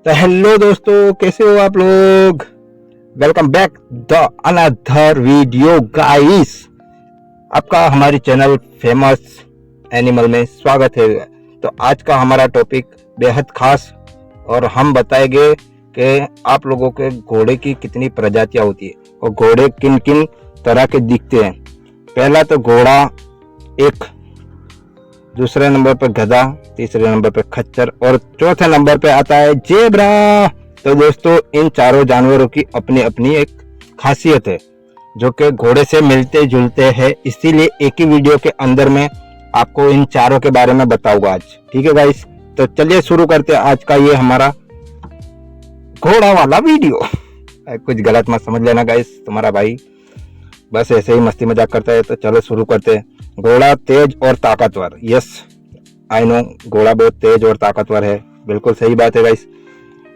तो हेलो दोस्तों, कैसे हो आप लोग। Welcome back the another video guys. आपका हमारे चैनल फेमस एनिमल में स्वागत है। तो आज का हमारा टॉपिक बेहद खास और हम बताएंगे कि आप लोगों के घोड़े की कितनी प्रजातियां होती है और घोड़े किन किन तरह के दिखते हैं। पहला तो घोड़ा, एक, दूसरे नंबर पर गधा, तीसरे नंबर पर खच्चर और चौथे नंबर पे आता है जेब्रा। तो दोस्तों, इन चारों जानवरों की अपनी अपनी एक खासियत है जो कि घोड़े से मिलते जुलते हैं, इसीलिए एक ही वीडियो के अंदर में आपको इन चारों के बारे में बताऊंगा आज। ठीक है गाइस, तो चलिए शुरू करते हैं आज का ये हमारा घोड़ा वाला वीडियो। कुछ गलत मत समझ लेना गाइस, तुम्हारा भाई बस ऐसे ही मस्ती मजाक करता है। तो चलो शुरू करते हैं। घोड़ा तेज और ताकतवर। यस, आई नो, घोड़ा बहुत तेज और ताकतवर है, बिल्कुल सही बात है गाइस।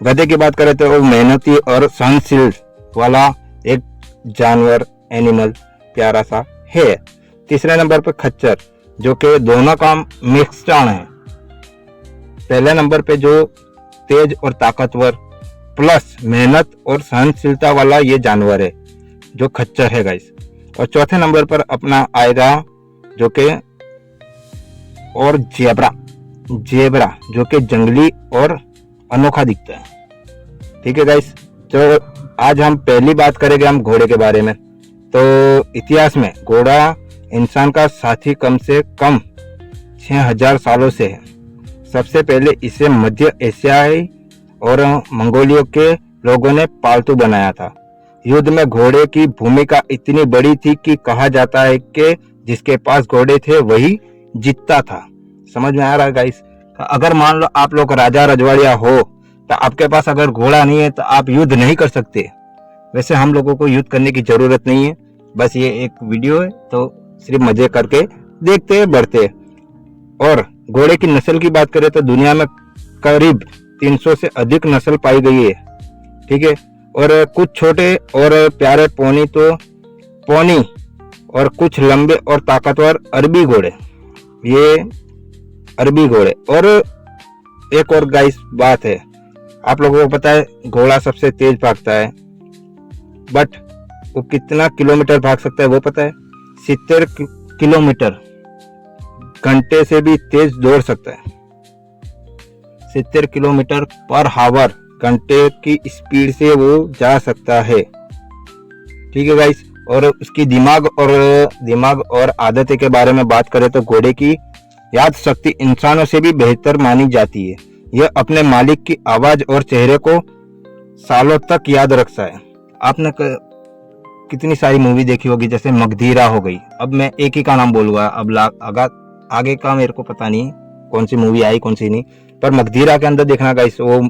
गधे की बात करें तो वो मेहनती और सहनशील वाला एक जानवर, एनिमल, प्यारा सा है। तीसरे नंबर पर खच्चर, जो कि दोनों का मिश्रण है। पहले नंबर पे जो तेज और ताकतवर प्लस मेहनत और सहनशीलता वाला ये जानवर है जो खच्चर है गाइस। और चौथे नंबर पर अपना आएगा जो कि और जेबरा जो कि जंगली और अनोखा दिखता है। ठीक है गाइस, तो आज हम पहली बात करेंगे हम घोड़े के बारे में। तो इतिहास में घोड़ा इंसान का साथी कम से कम 6000 सालों से है। सबसे पहले इसे मध्य एशियाई और मंगोलियों के लोगों ने पालतू बनाया था। युद्ध में घोड़े की भूमिका इतनी बड़ी थी कि कहा जाता है कि जिसके पास घोड़े थे वही जीतता था। समझ में आ रहा है गाइस। अगर मान लो आप लोग राजा रजवाड़िया हो तो आपके पास अगर घोड़ा नहीं है तो आप युद्ध नहीं कर सकते। वैसे हम लोगों को युद्ध करने की जरूरत नहीं है, बस ये एक वीडियो है तो सिर्फ मजे करके देखते हैं, बढ़ते हैं। और घोड़े की नस्ल की बात करें तो दुनिया में करीब 300 से अधिक नस्ल पाई गई है। ठीक है, और कुछ छोटे और प्यारे पोनी और कुछ लंबे और ताकतवर अरबी घोड़े, ये अरबी घोड़े। और एक और गाइस बात है, आप लोगों को पता है घोड़ा सबसे तेज भागता है, बट वो कितना किलोमीटर भाग सकता है वो पता है? 70 किलोमीटर घंटे से भी तेज दौड़ सकता है। 70 किलोमीटर पर हावर घंटे की स्पीड से वो जा सकता है। ठीक है गाइस, और उसकी दिमाग और आदतें के बारे में बात करें तो घोड़े की याद शक्ति इंसानों से भी बेहतर मानी जाती है। यह अपने मालिक की आवाज और चेहरे को सालों तक याद रखता है। आपने कितनी सारी मूवी देखी होगी, जैसे मगधीरा हो गई। अब मैं एक ही का नाम बोलूंगा, अब आगे का मेरे को पता नहीं कौन सी मूवी आई कौन सी नहीं, पर मगधीरा के अंदर देखना गाइस, वो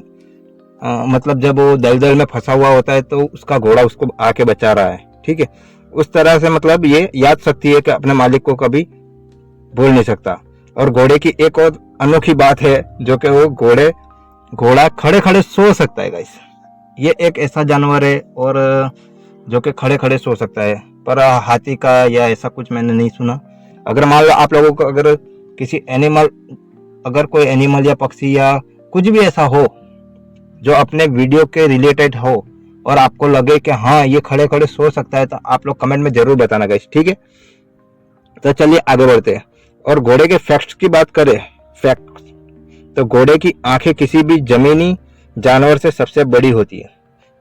मतलब जब वो दलदल में फंसा हुआ होता है तो उसका घोड़ा उसको आके बचा रहा है। ठीक है, उस तरह से मतलब ये याद सकती है कि अपने मालिक को कभी भूल नहीं सकता। और घोड़े की एक और अनोखी बात है जो कि वो घोड़ा खड़े खड़े सो सकता है गाइस। ये एक ऐसा जानवर है और जो कि खड़े खड़े सो सकता है, पर हाथी का या ऐसा कुछ मैंने नहीं सुना। अगर मान लो आप लोगों को अगर कोई एनिमल या पक्षी या कुछ भी ऐसा हो जो अपने वीडियो के रिलेटेड हो और आपको लगे कि हाँ ये खड़े खड़े सो सकता है, तो आप लोग कमेंट में जरूर बताना गाइस। ठीक है, तो चलिए आगे बढ़ते हैं। और घोड़े के फैक्ट्स की बात करें, तो घोड़े की आंखें किसी भी जमीनी जानवर से सबसे बड़ी होती है,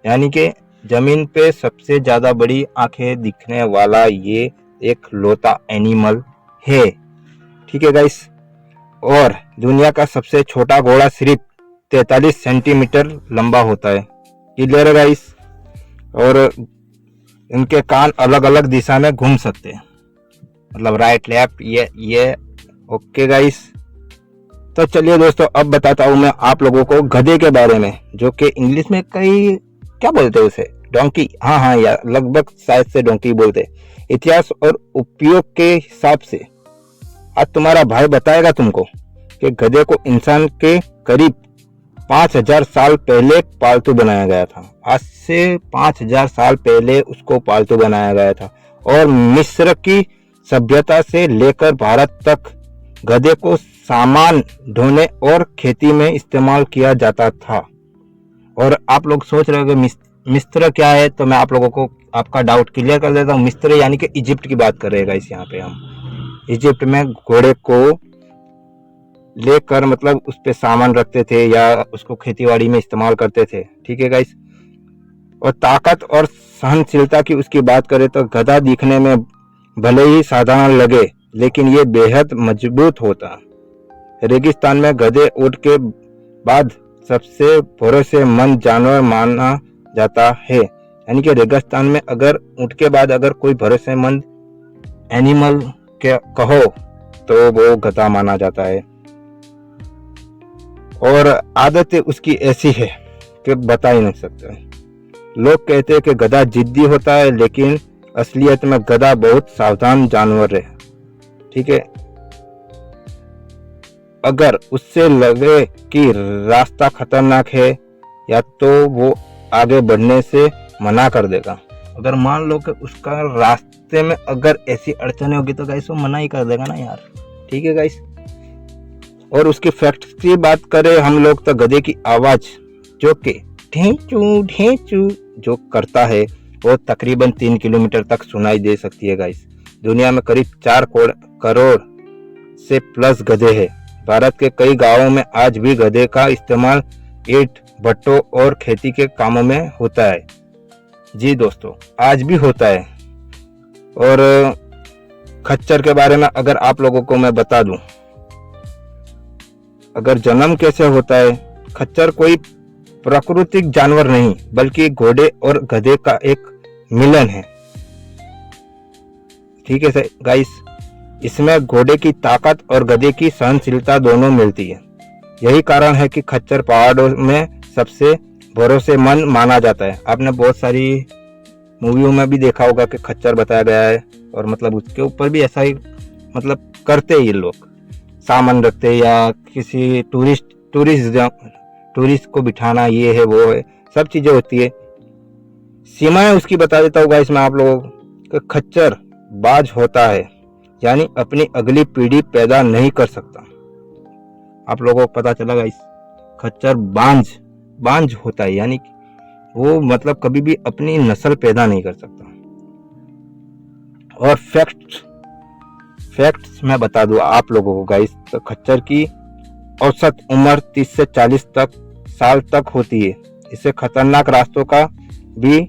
यानी कि जमीन पे सबसे ज्यादा बड़ी आंखें दिखने वाला ये एक लौता एनिमल है। ठीक है गाइस, और दुनिया का सबसे छोटा घोड़ा सिर्फ 43 सेंटीमीटर लंबा होता है। क्लियर है गाइस, और इनके कान अलग अलग दिशा में घूम सकते हैं, मतलब राइट लेफ्ट ये। ओके गाइस, तो चलिए दोस्तों अब बताता हूँ मैं आप लोगों को गधे के बारे में, जो कि इंग्लिश में कई क्या बोलते हैं उसे, डोंकी। हाँ यार, लगभग शायद से डोंकी बोलते हैं। इतिहास और उपयोग के हिसाब से आज तुम्हारा भाई बताएगा तुमको कि गधे को इंसान के करीब 5000 साल पहले पालतू बनाया गया था। आज से 5000 साल पहले उसको पालतू बनाया गया था। और मिस्र की सभ्यता से लेकर भारत तक गधे को सामान ढोने और खेती में इस्तेमाल किया जाता था। और आप लोग सोच रहे हो कि मिस्र क्या है, तो मैं आप लोगों को आपका डाउट क्लियर कर देता हूँ। मिस्र यानी कि इजिप्ट की बात कर रहे हैं गाइस। यहाँ पे हम इजिप्ट में घोड़े को लेकर मतलब उस पे सामान रखते थे या उसको खेतीबाड़ी में इस्तेमाल करते थे। ठीक है गाइस। और ताकत और सहनशीलता की उसकी बात करें तो गधा दिखने में भले ही साधारण लगे, लेकिन ये बेहद मजबूत होता। रेगिस्तान में गधे ऊंट के बाद सबसे भरोसेमंद जानवर माना जाता है। यानी कि रेगिस्तान में अगर ऊंट के बाद अगर कोई भरोसेमंद एनिमल के कहो तो वो गधा माना जाता है। और आदतें उसकी ऐसी है कि बता ही नहीं सकते। लोग कहते हैं कि गधा जिद्दी होता है, लेकिन असलियत में गधा बहुत सावधान जानवर है। ठीक है। अगर उससे लगे कि रास्ता खतरनाक है या तो वो आगे बढ़ने से मना कर देगा। अगर मान लो कि उसका रास्ते में अगर ऐसी अड़चने होगी तो गाइस वो मना ही कर देगा ना यार। ठीक है गाइस। और उसकी फैक्ट्स की बात करें हम लोग तो गधे की आवाज जो कि ढेंचू ढेंचू जो करता है वो तकरीबन 3 किलोमीटर तक सुनाई दे सकती है गाइस। दुनिया में करीब 4 करोड़ से प्लस गधे हैं। भारत के कई गांवों में आज भी गधे का इस्तेमाल ईंट भट्टों और खेती के कामों में होता है। जी दोस्तों, आज भी होता है। और खच्चर के बारे में अगर आप लोगों को मैं बता दूं, अगर जन्म कैसे होता है, खच्चर कोई प्राकृतिक जानवर नहीं बल्कि घोड़े और गधे का एक मिलन है। ठीक है गाइस। इसमें घोड़े की ताकत और गधे की सहनशीलता दोनों मिलती है। यही कारण है कि खच्चर पहाड़ों में सबसे भरोसेमंद माना जाता है। आपने बहुत सारी मूवियों में भी देखा होगा कि खच्चर बताया गया है, और मतलब उसके ऊपर भी ऐसा ही मतलब करते ये लोग, सामान रखते या किसी टूरिस्ट को बिठाना, ये है वो है, सब चीजें होती है। सीमाएं उसकी बता देता हूँ गाइस मैं आप लोगों को। खच्चर बाज होता है, यानी अपनी अगली पीढ़ी पैदा नहीं कर सकता। आप लोगों को पता चला गाइस। खच्चर बांझ होता है, यानी वो मतलब कभी भी अपनी नस्ल पैदा नहीं कर सकता। और फैक्ट्स मैं बता दूं आप लोगों को गाइस, तो खच्चर की औसत उम्र 30 से 40 साल तक होती है। इसे खतरनाक रास्तों का भी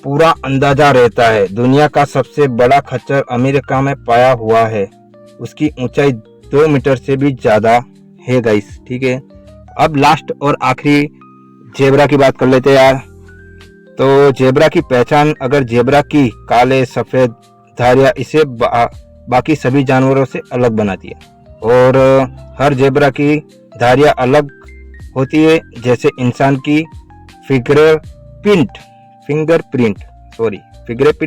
पूरा अंदाजा रहता है। दुनिया का सबसे बड़ा खच्चर अमेरिका में पाया हुआ है। उसकी ऊंचाई 2 मीटर से भी ज्यादा है गाइस। ठीक है। अब लास्ट और आखिरी जेब्रा की बात कर लेते हैं यार। तो जेब्रा की पहचान, अगर जेब्रा की काले सफेद धारियां इसे बाकी सभी जानवरों से अलग बनाती है। और हर जेब्रा की धारियां अलग होती है, जैसे इंसान की फिंगरप्रिंट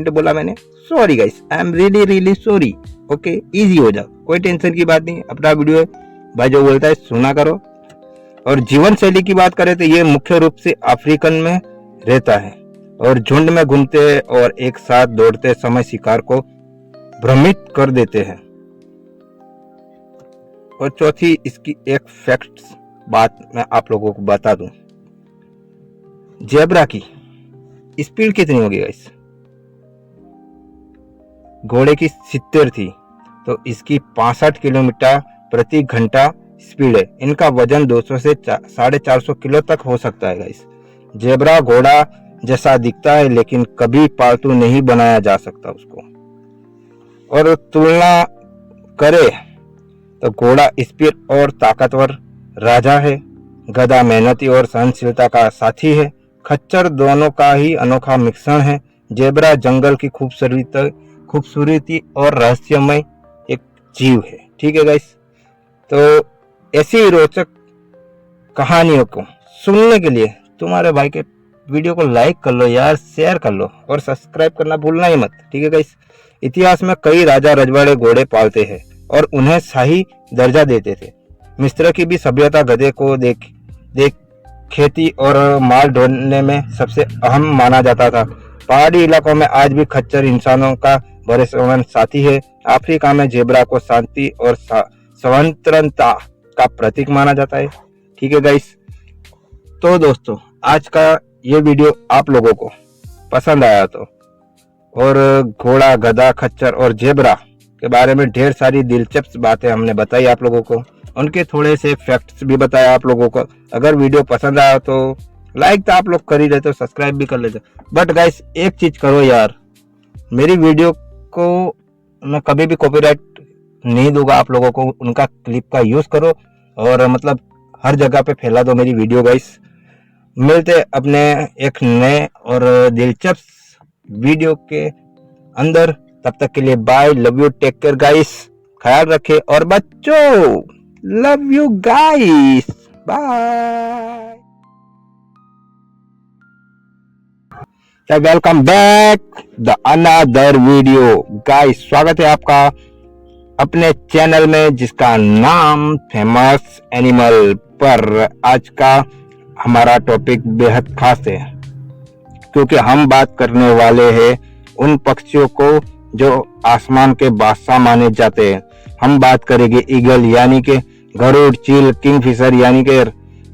बोला मैंने, sorry guys, I am really sorry. Okay, easy हो जाओ, कोई टेंशन की बात नहीं। अपना वीडियो है भाई, जो बोलता है सुना करो। और जीवन शैली की बात करें तो ये मुख्य रूप से अफ्रीकन में रहता है और झुंड में घूमते और एक साथ दौड़ते समय शिकार को भ्रमित कर देते हैं। और चौथी इसकी एक फैक्ट्स बात मैं आप लोगों को बता दूं। जेब्रा की स्पीड कितनी होगी गाइस? घोड़े की 70 थी, तो इसकी 65 किलोमीटर प्रति घंटा स्पीड है। इनका वजन 200 से 450 किलो तक हो सकता है गाइस। जेब्रा घोड़ा जैसा दिखता है, लेकिन कभी पालतू नहीं बनाया जा सकता उसको। और तुलना करे तो घोड़ा स्पीड और ताकतवर राजा है, गधा मेहनती और सहनशीलता का साथी है, खच्चर दोनों का ही अनोखा मिश्रण है, जेब्रा जंगल की खूबसूरती और रहस्यमय एक जीव है। ठीक है गाइस। तो ऐसी रोचक कहानियों को सुनने के लिए तुम्हारे भाई के वीडियो को लाइक कर लो यार, शेयर कर लो और सब्सक्राइब करना भूलना ही मत। ठीक है गाइस। इतिहास में कई राजा रजवाड़े घोड़े पालते हैं और उन्हें शाही दर्जा देते थे। मिस्र की भी सभ्यता गधे को देख खेती और माल ढोने में सबसे अहम माना जाता था। पहाड़ी इलाकों में आज भी खच्चर इंसानों का भरोसेमंद साथी है। अफ्रीका में जेब्रा को शांति और स्वतंत्रता का प्रतीक माना जाता है। ठीक है गाइस। तो दोस्तों, आज का ये वीडियो आप लोगों को पसंद आया तो, और घोड़ा, गधा, खच्चर और जेबरा के बारे में ढेर सारी दिलचस्प बातें हमने बताई आप लोगों को, उनके थोड़े से फैक्ट्स भी बताया आप लोगों को। अगर वीडियो पसंद आया तो लाइक तो आप लोग कर ही लेते हो, सब्सक्राइब भी कर लेते हो, बट गाइस एक चीज करो यार, मेरी वीडियो को मैं कभी भी कॉपीराइट नहीं दूंगा आप लोगों को, उनका क्लिप का यूज करो और मतलब हर जगह पे फैला दो मेरी वीडियो गाइस। मिलते अपने एक नए और दिलचस्प वीडियो के अंदर, तब तक के लिए bye, love you, take care guys, ख्याल रखें, और बच्चों love you guys, bye. Welcome back the another video guys, स्वागत है आपका अपने चैनल में जिसका नाम फेमस एनिमल पर। आज का हमारा टॉपिक बेहद खास है क्योंकि हम बात करने वाले हैं उन पक्षियों को जो आसमान के बादशाह माने जाते हैं। हम बात करेंगे ईगल यानी कि गरुड़, चील, किंगफिशर यानी कि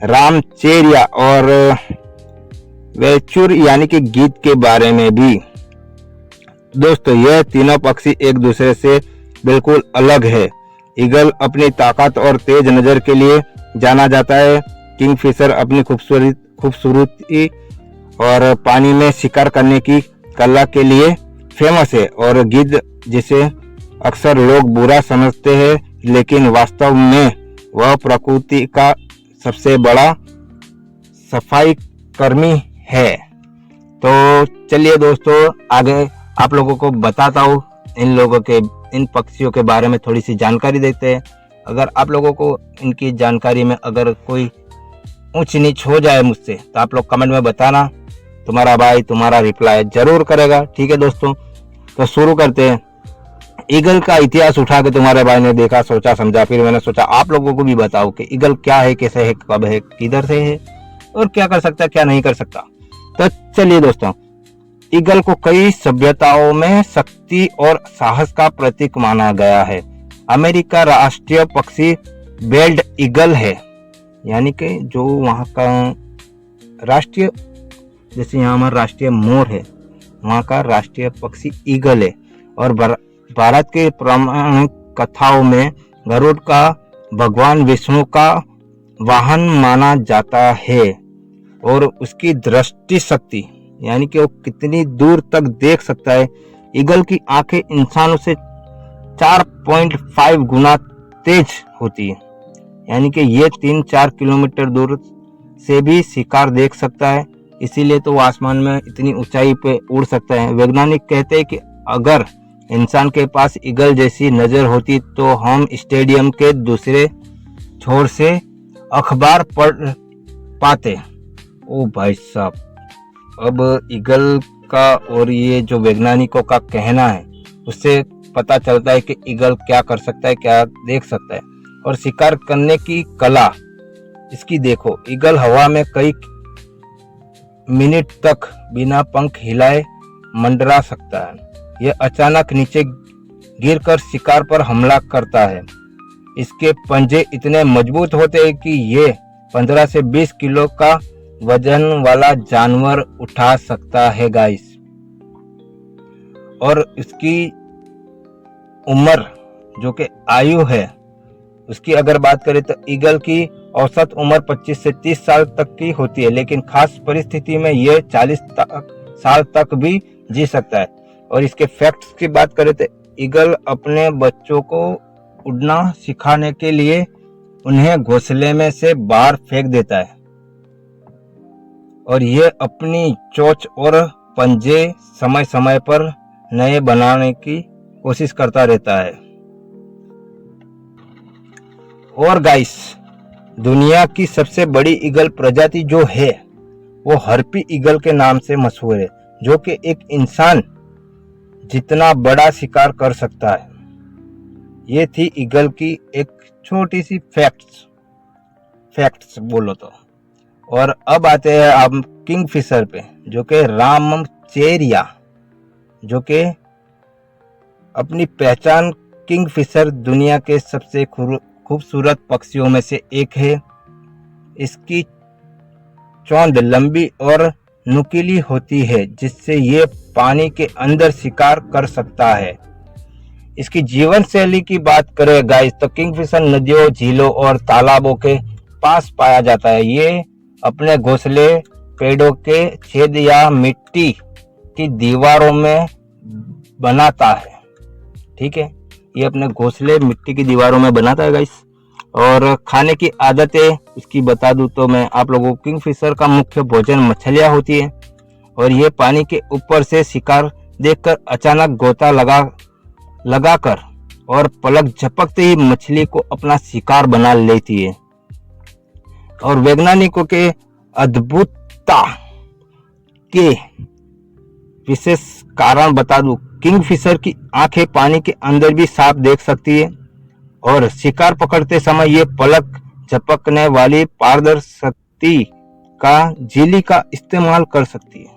रामचेरिया और वेलचुर यानी कि गीत के बारे में भी। दोस्तों, यह तीनों पक्षी एक दूसरे से बिल्कुल अलग है। ईगल अपनी ताकत और तेज नजर के लिए जाना जाता है। किंगफिशर अपनी खूबसूरती और पानी में शिकार करने की कला के लिए फेमस है। और गिद्ध, जिसे अक्सर लोग बुरा समझते हैं लेकिन वास्तव में वह प्रकृति का सबसे बड़ा सफाई कर्मी है। तो चलिए दोस्तों, आगे आप लोगों को बताता हूँ इन पक्षियों के बारे में थोड़ी सी जानकारी देते हैं। अगर आप लोगों को इनकी जानकारी में अगर कोई ऊंच नीच हो जाए मुझसे तो आप लोग कमेंट में बताना, तुम्हारा भाई तुम्हारा रिप्लाई जरूर करेगा। ठीक है दोस्तों, तो शुरू करते हैं। ईगल का इतिहास उठा के तुम्हारे भाई ने देखा, सोचा, समझा, फिर मैंने सोचा आप लोगों को भी बताओ कि ईगल क्या है, कैसे है, कब है, किधर से है और क्या कर सकता है, क्या नहीं कर सकता। तो चलिए दोस्तों, ईगल को कई सभ्यताओं में शक्ति और साहस का प्रतीक माना गया है। अमेरिका राष्ट्रीय पक्षी बेल्ड ईगल है, यानी कि जो वहाँ का राष्ट्रीय, जैसे यहाँ हमारा राष्ट्रीय मोर है, वहाँ का राष्ट्रीय पक्षी ईगल है। और भारत के पौराणिक कथाओं में गरुड़ का भगवान विष्णु का वाहन माना जाता है। और उसकी दृष्टि शक्ति, यानी कि वो कितनी दूर तक देख सकता है। ईगल की आंखें इंसानों से 4.5 गुना तेज होती है, यानी कि ये 3-4 किलोमीटर दूर से भी शिकार देख सकता है। इसीलिए तो वो आसमान में इतनी ऊंचाई पे उड़ सकता है। वैज्ञानिक कहते हैं कि अगर इंसान के पास ईगल जैसी नजर होती तो हम स्टेडियम के दूसरे छोर से अखबार पढ़ पाते। ओ भाई साहब, अब ईगल का और ये जो वैज्ञानिकों का कहना है उससे पता चलता है कि ईगल क्या कर सकता है, क्या देख सकता है। और शिकार करने की कला इसकी देखो, ईगल हवा में कई मिनट तक बिना पंख हिलाए मंडरा सकता है। यह अचानक नीचे गिरकर शिकार पर हमला करता है। इसके पंजे इतने मजबूत होते हैं कि ये 15 से 20 किलो का वजन वाला जानवर उठा सकता है गाइस। और इसकी उम्र, जो कि आयु है उसकी अगर बात करें तो ईगल की औसत उम्र 25 से 30 साल तक की होती है, लेकिन खास परिस्थिति में यह 40 साल तक भी जी सकता है। और इसके फैक्ट्स की बात करें तो ईगल अपने बच्चों को उड़ना सिखाने के लिए उन्हें घोंसले में से बाहर फेंक देता है और ये अपनी चोंच और पंजे समय समय पर नए बनाने की कोशिश करता रहता है। और गाइस, दुनिया की सबसे बड़ी ईगल प्रजाति जो है वो हर्पी ईगल के नाम से मशहूर है, जो कि एक इंसान जितना बड़ा शिकार कर सकता है। ये थी ईगल की एक छोटी सी फैक्ट्स बोलो तो। और अब आते हैं आप किंगफिशर पे, जो कि रामचेरिया, जो कि अपनी पहचान किंगफिशर दुनिया के सबसे खूबसूरत पक्षियों में से एक है। इसकी चोंच लंबी और नुकीली होती है, जिससे ये पानी के अंदर शिकार कर सकता है। इसकी जीवन शैली की बात करें गाइस, तो किंगफिशर नदियों, झीलों और तालाबों के पास पाया जाता है। ये अपने घोंसले पेड़ों के छेद या मिट्टी की दीवारों में बनाता है। ठीक है, ये अपने घोंसले मिट्टी की दीवारों में बनाता है गाइस। और खाने की आदतें इसकी बता दूं तो मैं आप लोगों को, किंगफिशर का मुख्य भोजन मछलियां होती है और ये पानी के ऊपर से शिकार देखकर अचानक गोता लगाकर और पलक झपकते ही मछली को अपना शिकार बना लेती है। और वैज्ञानिकों के अद्भुतता के विशेष कारण बता दूं, किंगफिशर की आंखें पानी के अंदर भी साफ देख सकती है और शिकार पकड़ते समय ये पलक झपकने वाली पारदर्शी का झिल्ली का इस्तेमाल कर सकती है।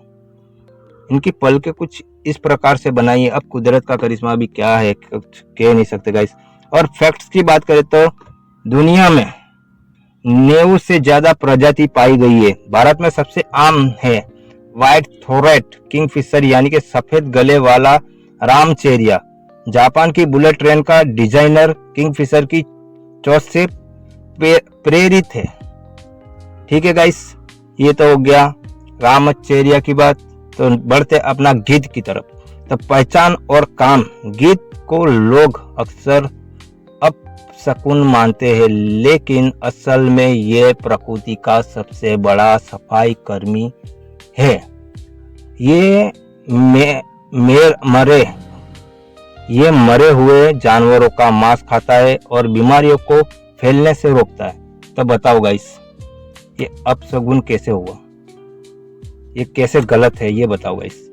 इनकी पलकें कुछ इस प्रकार से बनाई है। अब कुदरत का करिश्मा भी क्या है, कुछ कह नहीं सकते गाइस। और फैक्ट्स की बात करें तो दुनिया में 90 से ज्यादा प्रजाति पाई गई है। भारत में सबसे आम है व्हाइट थ्रोट किंगफिशर यानी कि सफेद गले वाला रामचेरिया। जापान की बुलेट ट्रेन का डिजाइनर किंगफिशर की चोंच से प्रेरित है। ठीक है गाइस, ये तो हो गया रामचेरिया की बात। तो बढ़ते अपना गिद्ध की तरफ। तो पहचान और काम, गिद्ध को लोग अक्सर अपशकुन मानते हैं, लेकिन असल में ये प्रकृति का सबसे बड़ा सफाई कर्मी है। ये मरे हुए जानवरों का मांस खाता है और बीमारियों को फैलने से रोकता है। तो बताओ गाइस, ये अपशगुन कैसे हुआ, ये कैसे गलत है, ये बताओ गाइस।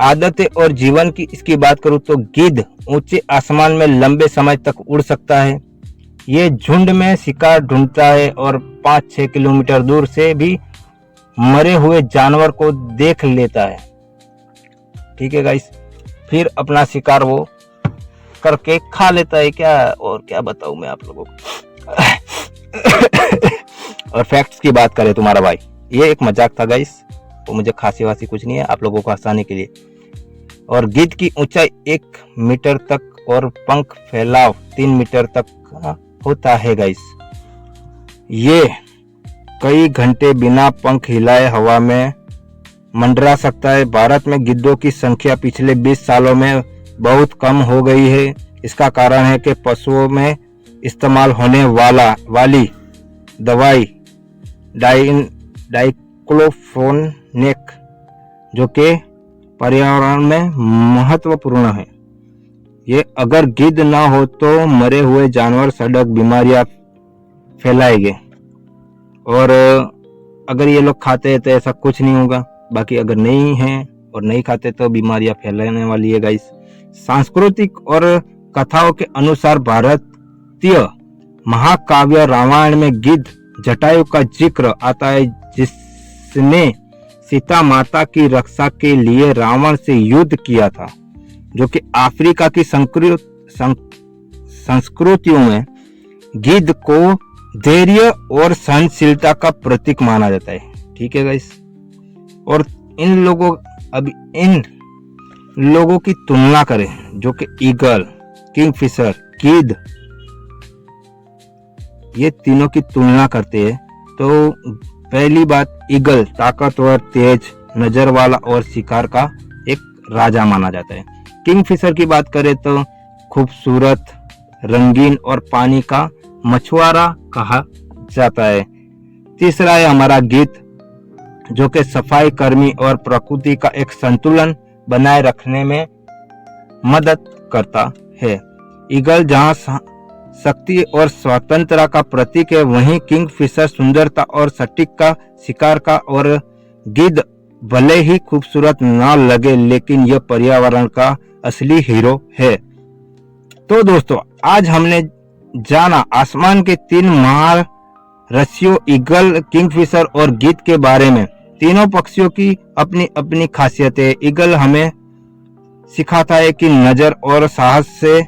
आदतें और जीवन की इसकी बात करूं तो गिद्ध ऊंचे आसमान में लंबे समय तक उड़ सकता है। ये झुंड में शिकार ढूंढता है और 5-6 किलोमीटर दूर से भी मरे हुए जानवर को देख लेता है। ठीक है गाइस, फिर अपना शिकार वो करके खा लेता है। क्या और क्या बताऊं मैं आप लोगों को। और फैक्ट्स की बात करें तुम्हारा भाई, ये एक मजाक था गाइस, तो मुझे खांसी वासी कुछ नहीं है, आप लोगों को हंसाने के लिए। और गिद्ध की ऊंचाई 1 मीटर तक और पंख फैलाव 3 मीटर तक होता है गाइस। ये कई घंटे बिना पंख हिलाए हवा में मंडरा सकता है। भारत में गिद्धों की संख्या पिछले 20 सालों में बहुत कम हो गई है। इसका कारण है कि पशुओं में इस्तेमाल होने वाली दवाई डाइक्लोफेनेक, जो कि पर्यावरण में महत्वपूर्ण है। ये अगर गिद्ध ना हो तो मरे हुए जानवर सड़क बीमारियां फैलाएंगे, और अगर ये लोग खाते हैं तो ऐसा कुछ नहीं होगा। बाकी अगर नहीं है और नहीं खाते तो बीमारियां फैलाने वाली है गाइस। सांस्कृतिक और कथाओं के अनुसार भारतीय महाकाव्य रामायण में गिद्ध जटायु का जिक्र आता है, जिसने सीता माता की रक्षा के लिए रावण से युद्ध किया था, जो कि अफ्रीका की संस्कृतियों में गिद्ध को धैर्य और सहनशीलता का प्रतीक माना जाता है। ठीक है गाइस। और इन लोगों की तुलना करें, जो कि ईगल, किंगफिशर, गिद्ध, ये तीनों की तुलना करते हैं, तो पहली बात, ईगल ताकतवर, तेज नजर वाला और शिकार का एक राजा माना जाता है। किंगफिशर की बात करें तो खूबसूरत, रंगीन और पानी का मछुआरा कहा जाता है। तीसरा है हमारा गिद्ध, जो कि सफाई कर्मी और प्रकृति का एक संतुलन बनाए रखने में मदद करता है। ईगल जहां शक्ति और स्वतंत्रता का प्रतीक है, वहीं किंगफिशर सुंदरता और सटीक का शिकार का। और गिद्ध भले ही खूबसूरत ना लगे, लेकिन यह पर्यावरण का असली हीरो है। तो दोस्तों, आज हमने जाना आसमान के 3 महारथियों ईगल, किंगफिशर और गिद्ध के बारे में। तीनों पक्षियों की अपनी अपनी खासियतें है। ईगल हमें सिखाता है कि नजर और साहस से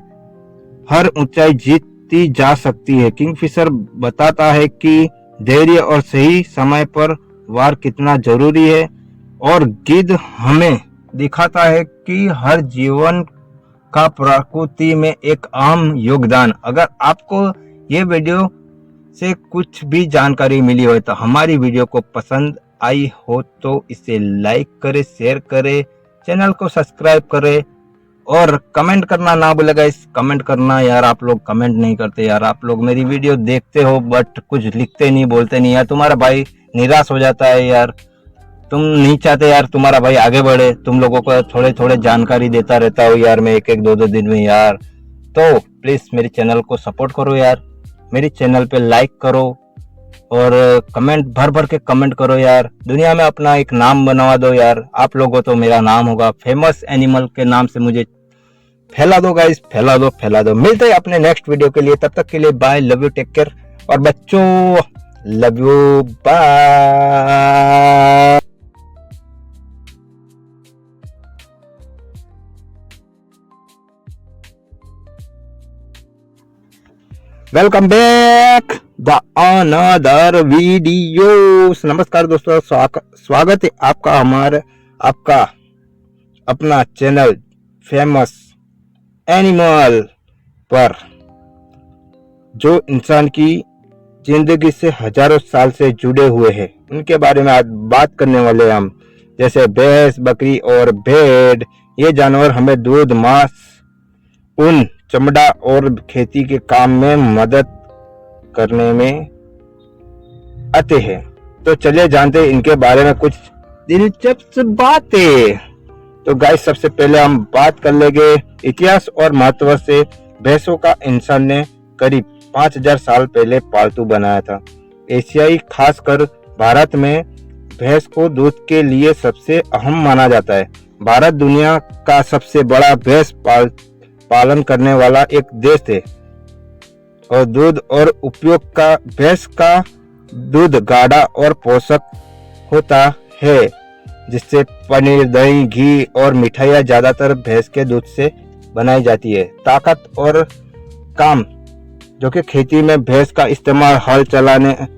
हर ऊंचाई जीती जा सकती है। किंगफिशर बताता है कि धैर्य और सही समय पर वार कितना जरूरी है। और गिद्ध हमें दिखाता है कि हर जीवन का प्रकृति में एक अहम योगदान। अगर आपको ये वीडियो से कुछ भी जानकारी मिली हो तो हमारी वीडियो को पसंद आई हो तो इसे लाइक करें, शेयर करें, चैनल को सब्सक्राइब करें और कमेंट करना ना भूलेगा। इस कमेंट करना यार, आप लोग कमेंट नहीं करते यार। आप लोग मेरी वीडियो देखते हो बट कुछ लिखते नहीं, बोलते नहीं यार। तुम्हारा भाई निराश हो जाता है यार। तुम नहीं चाहते यार तुम्हारा भाई आगे बढ़े। तुम लोगों को थोड़े थोड़े जानकारी देता रहता हो यार मैं, एक दो दिन में यार। तो प्लीज मेरे चैनल को सपोर्ट करो यार, मेरे चैनल पे लाइक करो और कमेंट भर भर के कमेंट करो यार। दुनिया में अपना एक नाम बनवा दो यार। आप लोगों तो मेरा नाम होगा, फेमस एनिमल के नाम से मुझे फैला दो गाइस, फैला दो फैला दो। मिलते हैं अपने नेक्स्ट वीडियो के लिए, तब तक के लिए bye, love you, take care. और बच्चों love you, bye. Welcome back the another videos. नमस्कार दोस्तों, स्वागत है आपका आपका अपना चैनल फेमस एनिमल पर, जो इंसान की जिंदगी से हजारों साल से जुड़े हुए हैं। उनके बारे में आज बात करने वाले हम। जैसे भैंस, बकरी और भेड़, ये जानवर हमें दूध, मांस, ऊन, चमड़ा और खेती के काम में मदद करने में आते हैं। तो चलिए जानते हैं इनके बारे में कुछ दिलचस्प बातें। तो गाइस सबसे पहले हम बात कर लेंगे इतिहास और महत्व से। भैंसों का इंसान ने करीब 5000 साल पहले पालतू बनाया था। एशियाई खासकर भारत में भैंस को दूध के लिए सबसे अहम माना जाता है। भारत दुनिया का सबसे बड़ा भैंस पालन करने वाला एक देश है। और दूध और उपयोग का, भैंस का दूध गाढ़ा और पोषक होता है, जिससे पनीर, दही, घी और मिठाइयाँ ज्यादातर भैंस के दूध से बनाई जाती है। ताकत और काम, जो कि खेती में भैंस का इस्तेमाल हल चलाने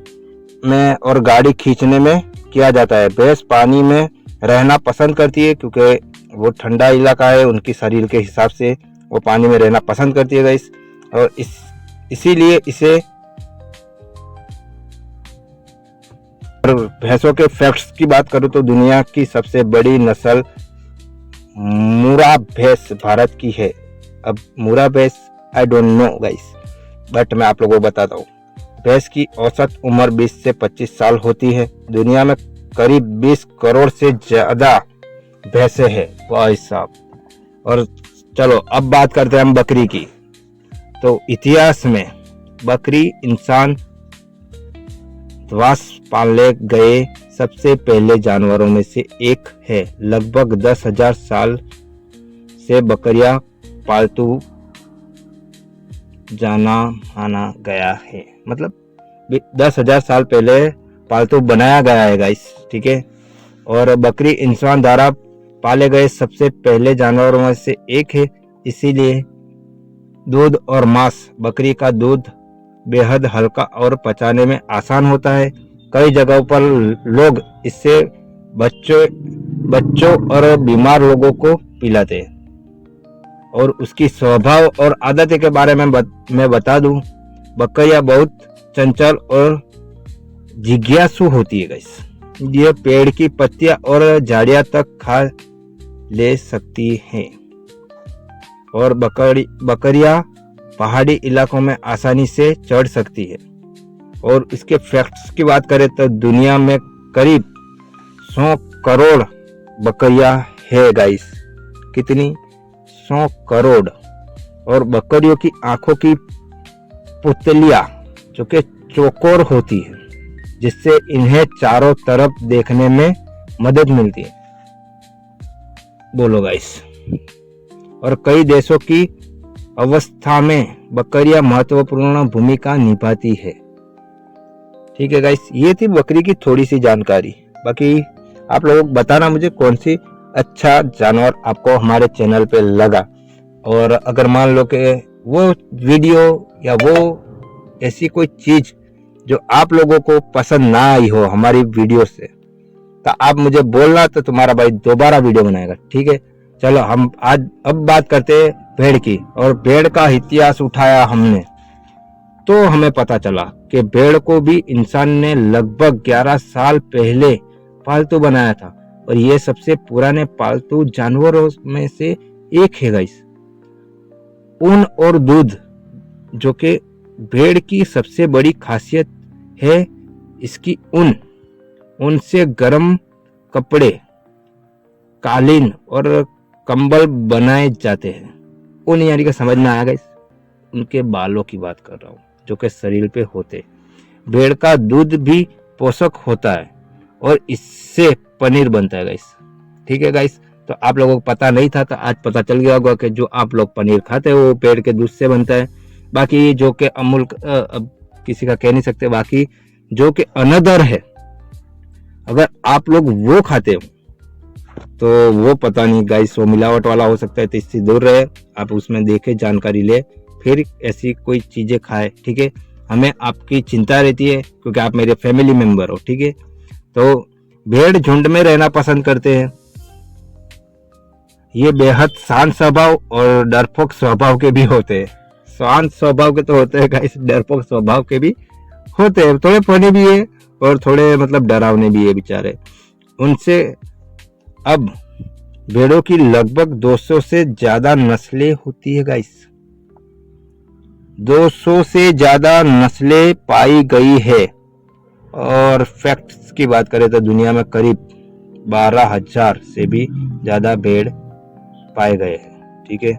में और गाड़ी खींचने में किया जाता है। भैंस पानी में रहना पसंद करती है क्योंकि वो ठंडा इलाका है, उनकी शरीर के हिसाब से वो पानी में रहना पसंद करती है गाइस। और इसीलिए इसे, भैंसों के फैक्ट्स की बात करूं तो दुनिया की सबसे बड़ी नस्ल मुर्रा भैंस भारत की है। अब मुर्रा भैंस I don't know guys, but मैं आप लोगों को बताता हूँ। भैंस की औसत उम्र 20 से 25 साल होती है। दुनिया में करीब 20 करोड़ से ज्यादा भैंसे हैं भाई साहब। और चलो अब बात करते हैं हम बकरी की। तो इतिहास में बकरी इंसान द्वारा पाले गए सबसे पहले जानवरों में से एक है। लगभग 10,000 साल से बकरियां पालतू जाना माना गया है। मतलब 10,000 साल पहले पालतू बनाया गया है गाइस, ठीक है। और बकरी इंसान द्वारा पाले गए सबसे पहले जानवरों में से एक है। इसीलिए दूध और मांस, बकरी का दूध बेहद हल्का और पचाने में आसान होता है। कई जगहों पर लोग इससे बच्चों और बीमार लोगों को पिलाते हैं। और उसकी स्वभाव और आदतें के बारे में मैं बता दूं, बकरियां बहुत चंचल और जिज्ञासु होती है गाइस। ये पेड़ की पत्तियां और झाड़ियां तक खा ले सकती हैं। और बकरियां पहाड़ी इलाकों में आसानी से चढ़ सकती है। और इसके फैक्ट्स की बात करें तो दुनिया में करीब 100 करोड़ बकरियां है गाइस। कितनी? 100 करोड़। और बकरियों की आंखों की पुतलियां जो कि चौकोर होती है, जिससे इन्हें चारों तरफ देखने में मदद मिलती है। बोलो गाइस। और कई देशों की अवस्था में बकरियां महत्वपूर्ण भूमिका निभाती है। ठीक है गाइस, ये थी बकरी की थोड़ी सी जानकारी। बाकी आप लोग बताना मुझे कौन सी अच्छा जानवर आपको हमारे चैनल पे लगा। और अगर मान लो कि वो वीडियो या वो ऐसी कोई चीज जो आप लोगों को पसंद ना आई हो हमारी वीडियो से, तो आप मुझे बोलना, तो तुम्हारा भाई दोबारा वीडियो बनाएगा, ठीक है। चलो हम आज अब बात करते हैं भेड़ की। और भेड़ का इतिहास उठाया हमने तो हमें पता चला कि भेड़ को भी इंसान ने लगभग 11 साल पहले पालतू बनाया था, और ये सबसे पुराने पालतू जानवरों में से एक है गाइस। ऊन और दूध, जो कि भेड़ की सबसे बड़ी खासियत है, इसकी ऊन से गर्म कपड़े, कालीन और कंबल बनाए जाते हैं। ऊन यानी कि समझ में आया गाइस, उनके बालों की बात कर रहा हूँ जो कि शरीर पे होते। भेड़ का दूध भी पोषक होता है और इससे पनीर बनता है गाइस, ठीक है गाइस। तो आप लोगों को पता नहीं था, तो आज पता चल गया होगा कि जो आप लोग पनीर खाते हो वो भेड़ के दूध से बनता है। बाकी जो कि अमूल अब किसी का कह नहीं सकते, बाकी जो कि अनदर है, अगर आप लोग वो खाते हो तो वो पता नहीं गाइस, वो मिलावट वाला हो सकता है, तो इससे दूर रहे। आप उसमें देखे, जानकारी ले, फिर ऐसी कोई चीजें खाए, ठीक है। हमें आपकी चिंता रहती है क्योंकि आप मेरे फैमिली मेंबर हो, ठीक है। तो भेड़ झुंड में रहना पसंद करते हैं। ये बेहद शांत स्वभाव और डरपोक स्वभाव के भी होते हैं। शांत स्वभाव के तो होते हैं गाइस, डरपोक स्वभाव के भी होते हैं। थोड़े फनी भी है और थोड़े मतलब डरावने भी है बेचारे। उनसे अब भेड़ों की लगभग 200 से ज्यादा नस्लें होती है गाइस। 200 से ज्यादा नस्लें पाई गई है। और फैक्ट्स की बात करें तो दुनिया में करीब 12,000 से भी ज्यादा भेड़ पाए गए हैं, ठीक है।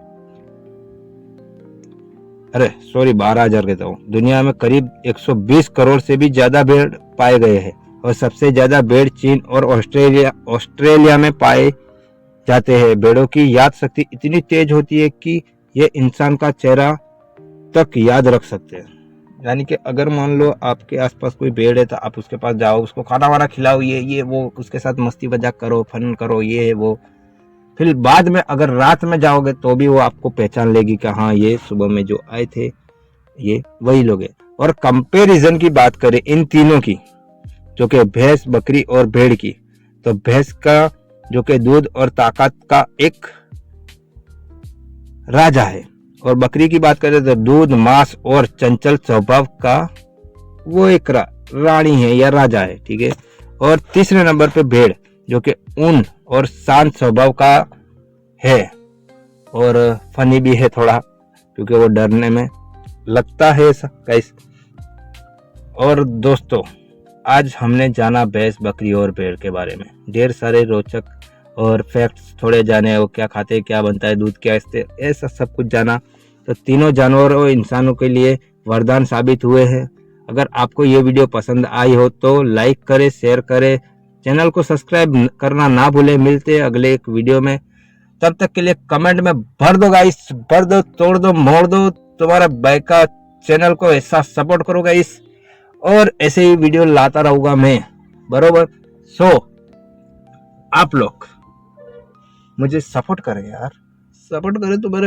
अरे सॉरी, 12,000 कहता हूँ। दुनिया में करीब 120 करोड़ से भी ज्यादा भेड़ पाए गए हैं, और सबसे ज्यादा भेड़ चीन और ऑस्ट्रेलिया में पाए जाते हैं। भेड़ों की याद शक्ति इतनी तेज होती है कि ये इंसान का चेहरा तक याद रख सकते हैं। यानी कि अगर मान लो आपके आसपास कोई भेड़ है, तो आप उसके पास जाओ, उसको खाना वाना खिलाओ, ये वो, उसके साथ मस्ती मजाक करो, फन करो, ये वो। फिर बाद में अगर रात में जाओगे तो भी वो आपको पहचान लेगी कि हाँ, ये सुबह में जो आए थे ये वही लोग हैं। और कंपैरिजन की बात करें इन तीनों की, जो कि भैंस, बकरी और भेड़ की, तो भैंस का जो कि दूध और ताकत का एक राजा है, और बकरी की बात करें तो दूध, मांस और चंचल स्वभाव का वो एक रानी है या राजा है, ठीक है। और तीसरे नंबर पे भेड़, जो कि ऊन और शांत स्वभाव का है, और फनी भी है थोड़ा, क्योंकि वो डरने में लगता है ऐसा गाइस। और दोस्तों, आज हमने जाना भैंस, बकरी और भेड़ के बारे में। ढेर सारे रोचक और फैक्ट्स थोड़े जाने, वो क्या खाते हैं, क्या बनता है, दूध क्या, ऐसा सब कुछ जाना। तो तीनों जानवरों और इंसानों के लिए वरदान साबित हुए हैं। अगर आपको ये वीडियो पसंद आई हो तो लाइक करें, शेयर करें, चैनल को सब्सक्राइब करना ना भूलें। मिलते हैं अगले एक वीडियो में, तब तक के लिए कमेंट में भर दो गाइस, भर दो, तोड़ दो, मोड़ दो। तुम्हारा भाई का चैनल को ऐसा सपोर्ट करो गाइस, और ऐसे ही वीडियो लाता रहूंगा मैं, बरोबर। सो आप लोग मुझे सपोर्ट करें यार, सपोर्ट करें तो मेरे